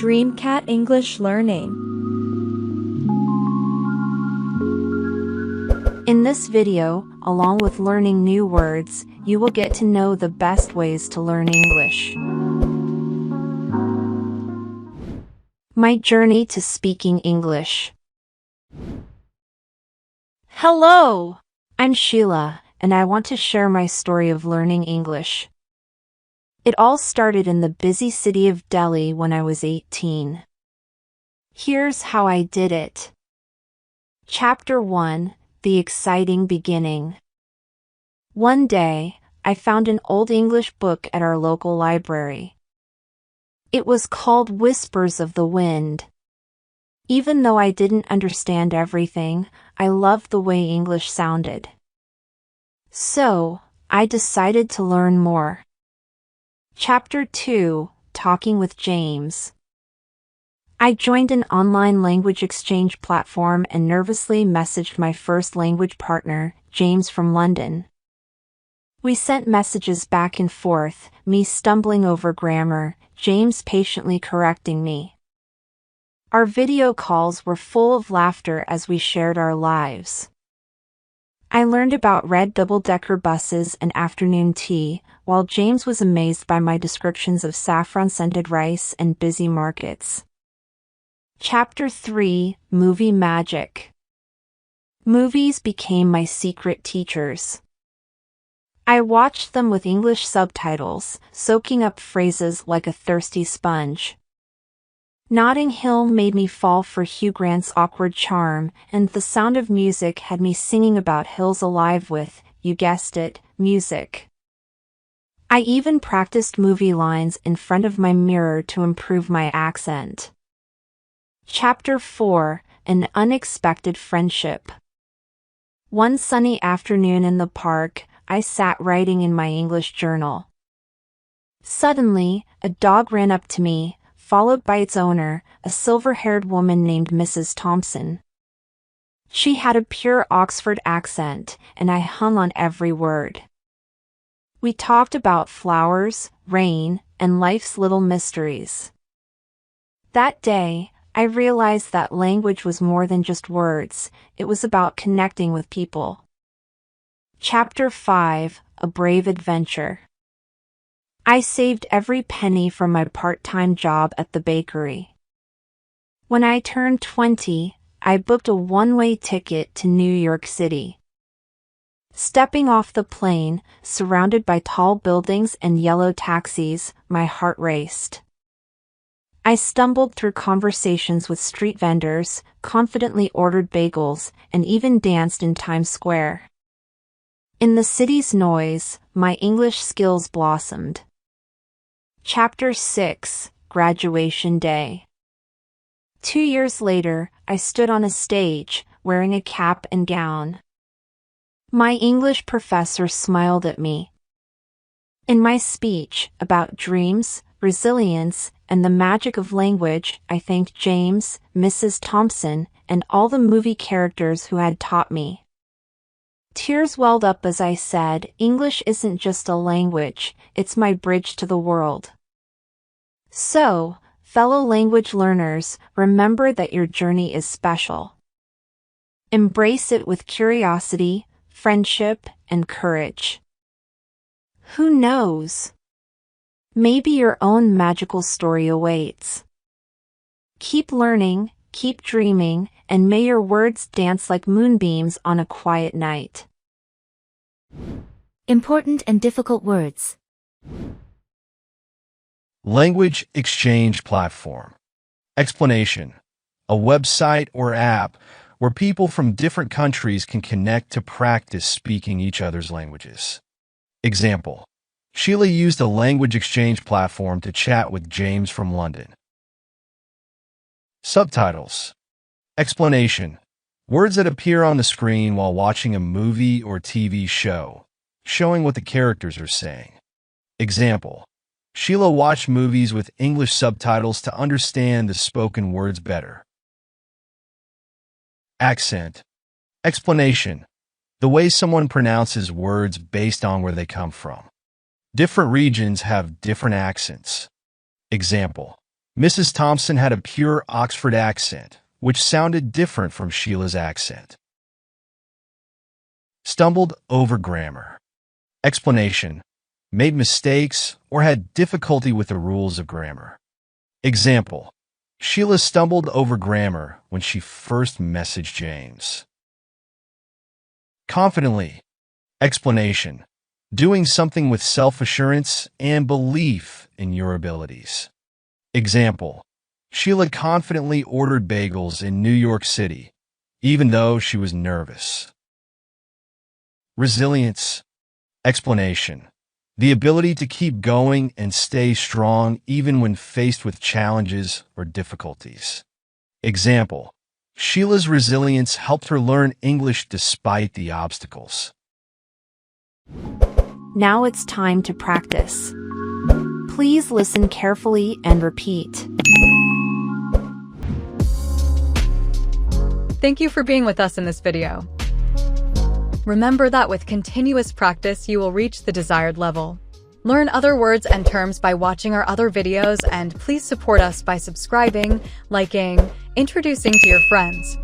DreamCat English Learning. In this video, along with learning new words, you will get to know the best ways to learn English. My journey to speaking English. Hello! I'm Sheila, and I want to share my story of learning English. It all started in the busy city of Delhi when I was 18. Here's how I did it. Chapter 1: The Exciting Beginning. One day, I found an old English book at our local library. It was called Whispers of the Wind. Even though I didn't understand everything, I loved the way English sounded. So, I decided to learn more. Chapter 2: Talking with James. I joined an online language exchange platform and nervously messaged my first language partner, James from London. We sent messages back and forth, me stumbling over grammar, James patiently correcting me. Our video calls were full of laughter as we shared our lives. I learned about red double-decker buses and afternoon tea, while James was amazed by my descriptions of saffron-scented rice and busy markets. Chapter 3: Movie Magic. Movies became my secret teachers. I watched them with English subtitles, soaking up phrases like a thirsty sponge. Notting Hill made me fall for Hugh Grant's awkward charm, and The Sound of Music had me singing about hills alive with, you guessed it, music. I even practiced movie lines in front of my mirror to improve my accent. Chapter 4: An Unexpected Friendship. One sunny afternoon in the park, I sat writing in my English journal. Suddenly, a dog ran up to me, followed by its owner, a silver-haired woman named Mrs. Thompson. She had a pure Oxford accent, and I hung on every word. We talked about flowers, rain, and life's little mysteries. That day, I realized that language was more than just words, it was about connecting with people. Chapter 5: A Brave Adventure. I saved every penny from my part-time job at the bakery. When I turned 20, I booked a one-way ticket to New York City. Stepping off the plane, surrounded by tall buildings and yellow taxis, my heart raced. I stumbled through conversations with street vendors, confidently ordered bagels, and even danced in Times Square. In the city's noise, my English skills blossomed. Chapter 6: Graduation Day. 2 years later, I stood on a stage, wearing a cap and gown. My English professor smiled at me. In my speech about dreams, resilience, and the magic of language, I thanked James, Mrs. Thompson, and all the movie characters who had taught me. Tears welled up as I said, English isn't just a language, it's my bridge to the world. So, fellow language learners, remember that your journey is special. Embrace it with curiosity, friendship, and courage. Who knows? Maybe your own magical story awaits. Keep learning, keep dreaming, and may your words dance like moonbeams on a quiet night. Important and difficult words. Language exchange platform. Explanation: a website or app where people from different countries can connect to practice speaking each other's languages. Example: Sheila used a language exchange platform to chat with James from London. Subtitles. Explanation: words that appear on the screen while watching a movie or TV show, showing what the characters are saying. Example: Sheila watched movies with English subtitles to understand the spoken words better. Accent. Explanation: the way someone pronounces words based on where they come from. Different regions have different accents. Example: Mrs. Thompson had a pure Oxford accent, which sounded different from Sheila's accent. Stumbled over grammar. Explanation: made mistakes or had difficulty with the rules of grammar. Example: Sheila stumbled over grammar when she first messaged James. Confidently. Explanation: doing something with self-assurance and belief in your abilities. Example: Sheila confidently ordered bagels in New York City, even though she was nervous. Resilience. Explanation: the ability to keep going and stay strong even when faced with challenges or difficulties. Example: Sheila's resilience helped her learn English despite the obstacles. Now it's time to practice. Please listen carefully and repeat. Thank you for being with us in this video. Remember that with continuous practice, you will reach the desired level. Learn other words and terms by watching our other videos, and please support us by subscribing, liking, introducing to your friends.